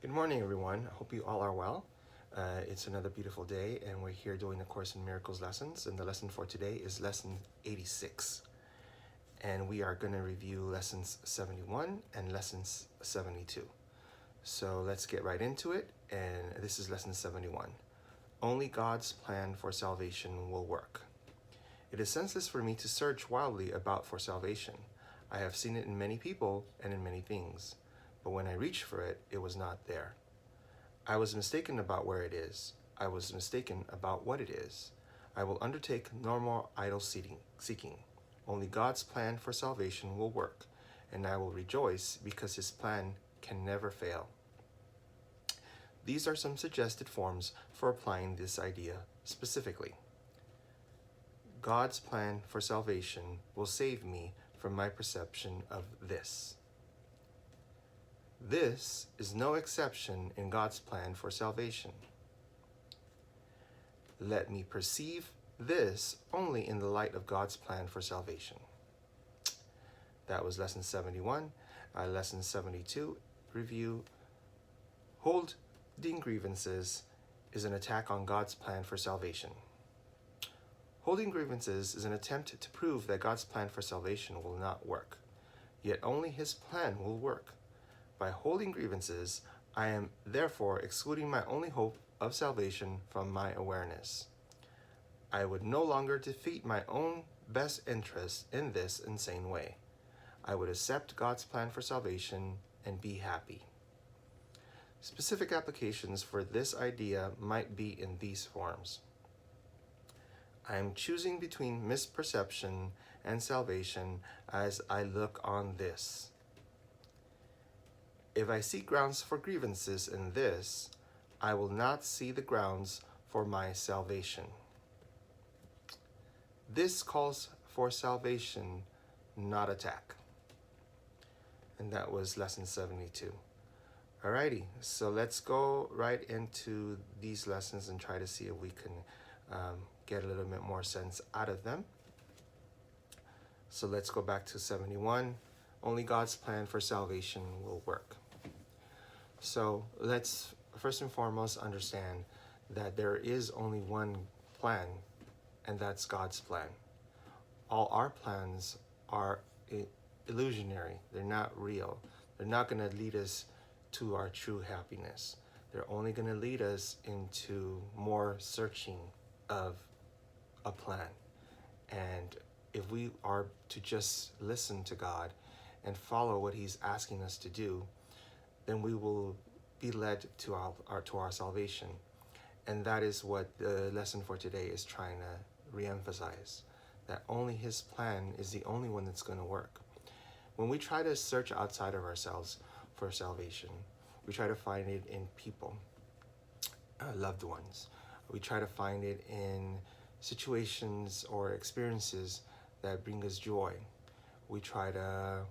Good morning, everyone. I hope you all are well. It's another beautiful day, and we're here doing the Course in Miracles lessons. And the lesson for today is lesson 86. And we are going to review lessons 71 and lessons 72. So let's get right into it. And this is lesson 71. Only God's plan for salvation will work. It is senseless for me to search wildly about for salvation. I have seen it in many people and in many things. But when I reached for it, it was not there. I was mistaken about where it is. I was mistaken about what it is. I will undertake no more idle seeking. Only God's plan for salvation will work, and I will rejoice because his plan can never fail. These are some suggested forms for applying this idea specifically. God's plan for salvation will save me from my perception of this. This is no exception in God's plan for salvation. Let me perceive this only in the light of God's plan for salvation. That was lesson 71. Lesson 72, review. Holding grievances is an attack on God's plan for salvation. Holding grievances is an attempt to prove that God's plan for salvation will not work, yet only his plan will work. By holding grievances, I am therefore excluding my only hope of salvation from my awareness. I would no longer defeat my own best interests in this insane way. I would accept God's plan for salvation and be happy. Specific applications for this idea might be in these forms. I am choosing between misperception and salvation as I look on this. If I see grounds for grievances in this, I will not see the grounds for my salvation. This calls for salvation, not attack. And that was lesson 72. Alrighty, so let's go right into these lessons and try to see if we can get a little bit more sense out of them. So let's go back to 71. Only God's plan for salvation will work. So let's first and foremost understand that there is only one plan, and that's God's plan. All our plans are illusionary. They're not real. They're not going to lead us to our true happiness. They're only going to lead us into more searching of a plan. And if we are to just listen to God and follow what he's asking us to do, then we will be led to our salvation. And that is what the lesson for today is trying to reemphasize, that only his plan is the only one that's going to work. When we try to search outside of ourselves for salvation, we try to find it in people, loved ones. We try to find it in situations or experiences that bring us joy. We try to,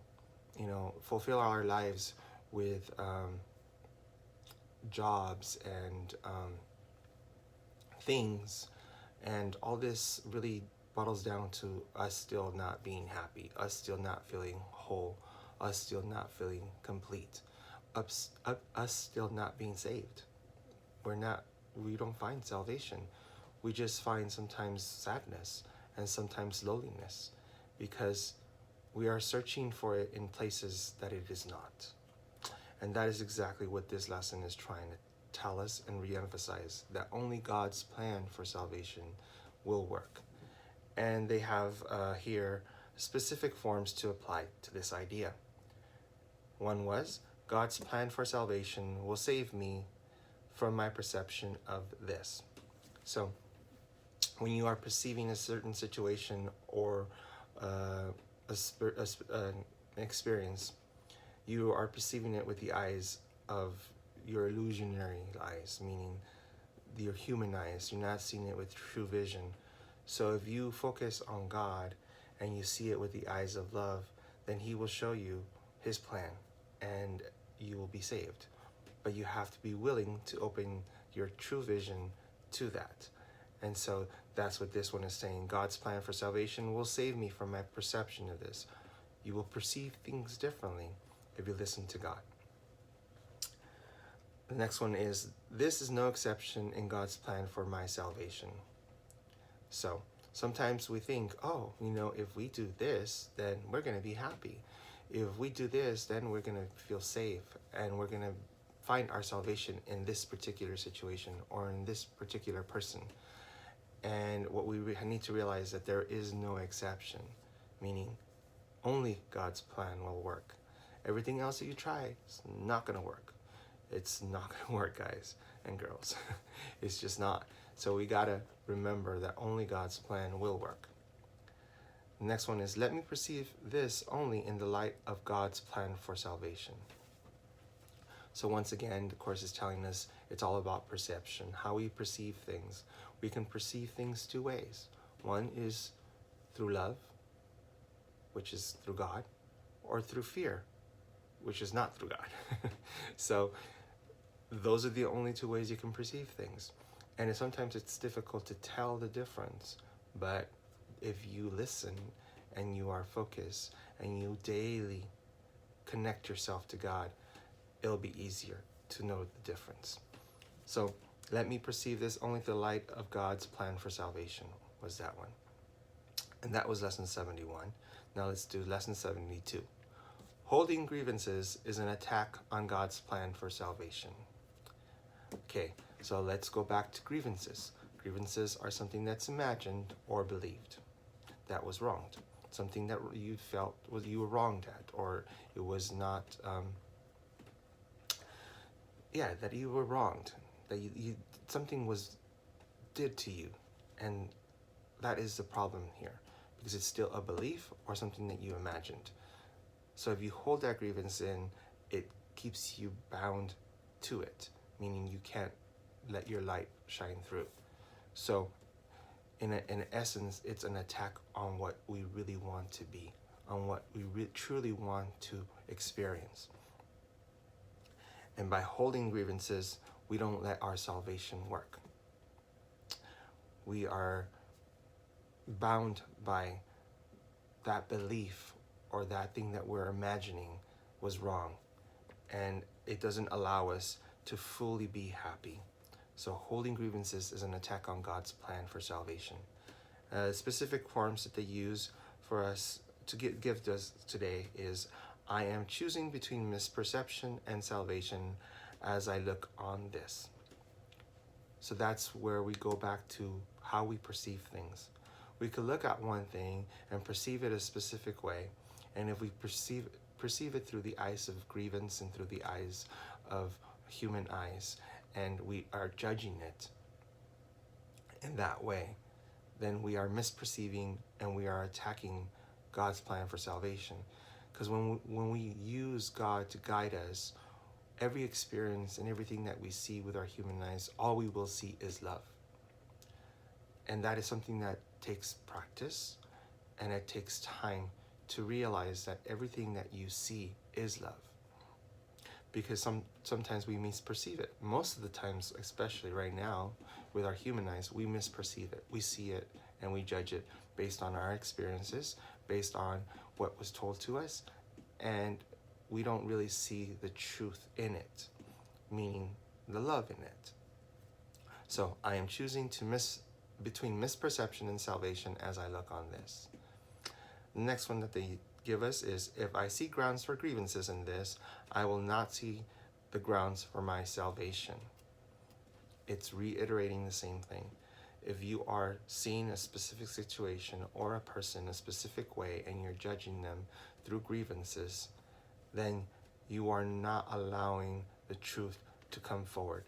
fulfill our lives with jobs and things, and all this really bottles down to us still not being happy, us still not feeling whole, us still not feeling complete, us still not being saved. We don't find salvation. We just find sometimes sadness and sometimes loneliness because we are searching for it in places that it is not. And that is exactly what this lesson is trying to tell us and reemphasize, that only God's plan for salvation will work. And they have here specific forms to apply to this idea. One was, God's plan for salvation will save me from my perception of this. So when you are perceiving a certain situation or an experience, you are perceiving it with the eyes of your illusionary eyes, meaning your human eyes. You're not seeing it with true vision. So if you focus on God and you see it with the eyes of love, then he will show you his plan and you will be saved. But you have to be willing to open your true vision to that. And so that's what this one is saying. God's plan for salvation will save me from my perception of this. You will perceive things differently if you listen to God. The next one is, this is no exception in God's plan for my salvation. So sometimes we think, oh, if we do this, then we're going to be happy. If we do this, then we're going to feel safe, and we're going to find our salvation in this particular situation or in this particular person. And what we need to realize that there is no exception, meaning only God's plan will work. Everything else that you try is not going to work. It's not going to work, guys and girls. It's just not. So we got to remember that only God's plan will work. The next one is, let me perceive this only in the light of God's plan for salvation. So once again, the Course is telling us it's all about perception, how we perceive things. We can perceive things two ways. One is through love, which is through God, or through fear, which is not through God. So those are the only two ways you can perceive things. And sometimes it's difficult to tell the difference. But if you listen and you are focused and you daily connect yourself to God, it'll be easier to know the difference. So let me perceive this only through the light of God's plan for salvation was that one. And that was lesson 71. Now let's do lesson 72. Holding grievances is an attack on God's plan for salvation. Okay, so let's go back to grievances. Grievances are something that's imagined or believed that was wronged. Something that you felt was you were wronged at, or it was not, that you were wronged, that you something was did to you, and that is the problem here, because it's still a belief or something that you imagined. So if you hold that grievance in, it keeps you bound to it, meaning you can't let your light shine through. So in essence, it's an attack on what we really want to be, on what we truly want to experience. And by holding grievances, we don't let our salvation work. We are bound by that belief or that thing that we're imagining was wrong, and it doesn't allow us to fully be happy. So holding grievances is an attack on God's plan for salvation. Specific forms that they use for us to give to us today is, I am choosing between misperception and salvation as I look on this. So that's where we go back to how we perceive things. We could look at one thing and perceive it a specific way, and if we perceive it through the eyes of grievance and through the eyes of human eyes, and we are judging it in that way, then we are misperceiving and we are attacking God's plan for salvation. Because when we use God to guide us, every experience and everything that we see with our human eyes, all we will see is love. And that is something that takes practice, and it takes time to realize that everything that you see is love. Because sometimes we misperceive it. Most of the times, especially right now, with our human eyes, we misperceive it. We see it and we judge it based on our experiences, based on what was told to us, and we don't really see the truth in it, meaning the love in it. So I am choosing to between misperception and salvation as I look on this. The next one that they give us is, if I see grounds for grievances in this, I will not see the grounds for my salvation. It's reiterating the same thing. If you are seeing a specific situation or a person a specific way and you're judging them through grievances, then you are not allowing the truth to come forward.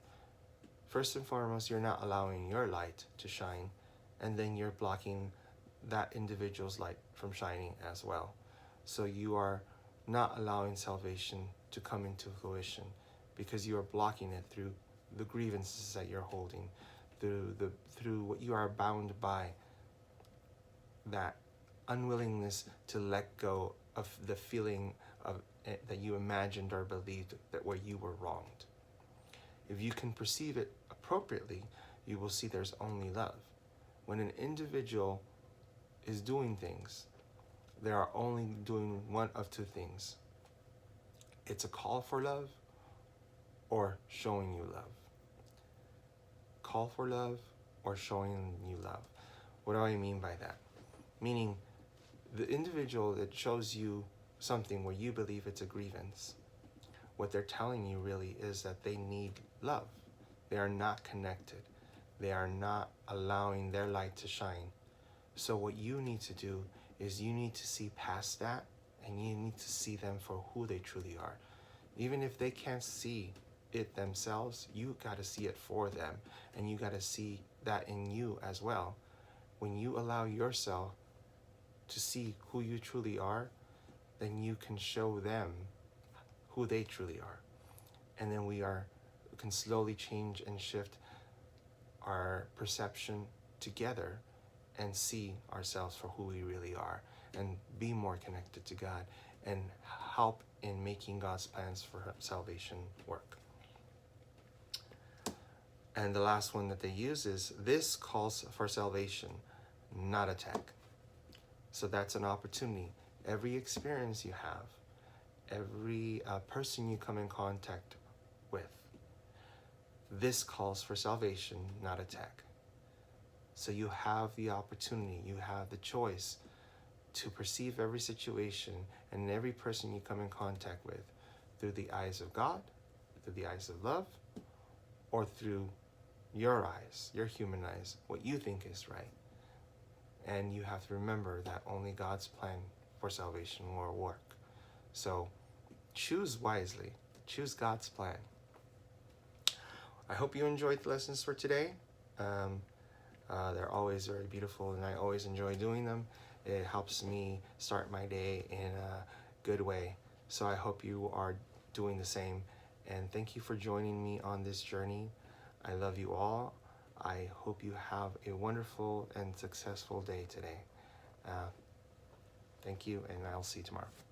First and foremost, you're not allowing your light to shine, and then you're blocking that individual's light from shining as well. So you are not allowing salvation to come into fruition, because you are blocking it through the grievances that you're holding, through what you are bound by, that unwillingness to let go of the feeling of that you imagined or believed that where you were wronged. If you can perceive it appropriately, you will see there's only love. When an individual is doing things, they are only doing one of two things. It's a call for love, or showing you love. Call for love or showing you love. What do I mean by that? Meaning, the individual that shows you something where you believe it's a grievance, what they're telling you really is that they need love. They are not connected. They are not allowing their light to shine. So what you need to do is you need to see past that, and you need to see them for who they truly are. Even if they can't see it themselves, you got to see it for them, and you got to see that in you as well. When you allow yourself to see who you truly are, then you can show them who they truly are. And then we can slowly change and shift our perception together and see ourselves for who we really are, and be more connected to God, and help in making God's plans for salvation work. And the last one that they use is, this calls for salvation, not attack. So that's an opportunity. Every experience you have, every person you come in contact with, this calls for salvation, not attack. So you have the opportunity, you have the choice to perceive every situation and every person you come in contact with through the eyes of God, through the eyes of love, or through your eyes, your human eyes, what you think is right. And you have to remember that only God's plan for salvation will work. So choose wisely, choose God's plan. I hope you enjoyed the lessons for today. They're always very beautiful, and I always enjoy doing them. It helps me start my day in a good way. So I hope you are doing the same. And thank you for joining me on this journey. I love you all. I hope you have a wonderful and successful day today. Thank you, and I'll see you tomorrow.